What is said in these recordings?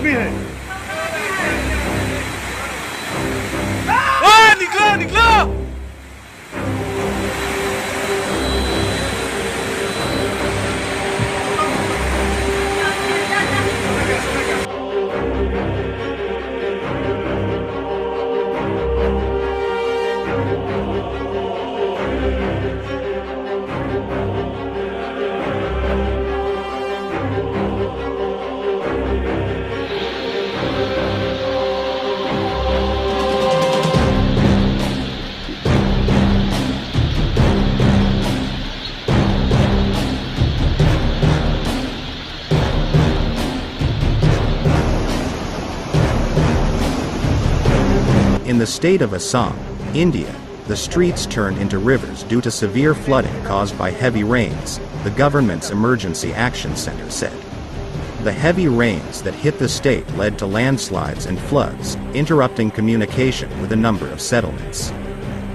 भी है। ओए निकलो निकलो। In the state of Assam, India, the streets turned into rivers due to severe flooding caused by heavy rains, the government's Emergency Action Center said. The heavy rains that hit the state led to landslides and floods, interrupting communication with a number of settlements.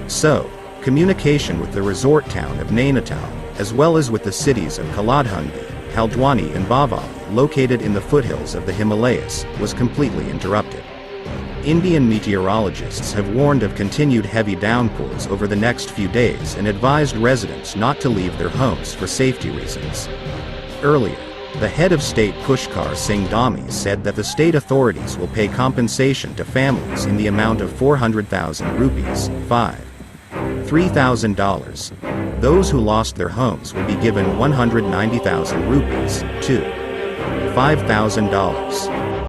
So, communication with the resort town of Nainital, as well as with the cities of Kaladhandi, Haldwani and Bhavali, located in the foothills of the Himalayas, was completely interrupted. Indian meteorologists have warned of continued heavy downpours over the next few days and advised residents not to leave their homes for safety reasons. Earlier, the head of state Pushkar Singh Dhami said that the state authorities will pay compensation to families in the amount of 400,000 rupees, $3,000. Those who lost their homes will be given 190,000 rupees, $5,000.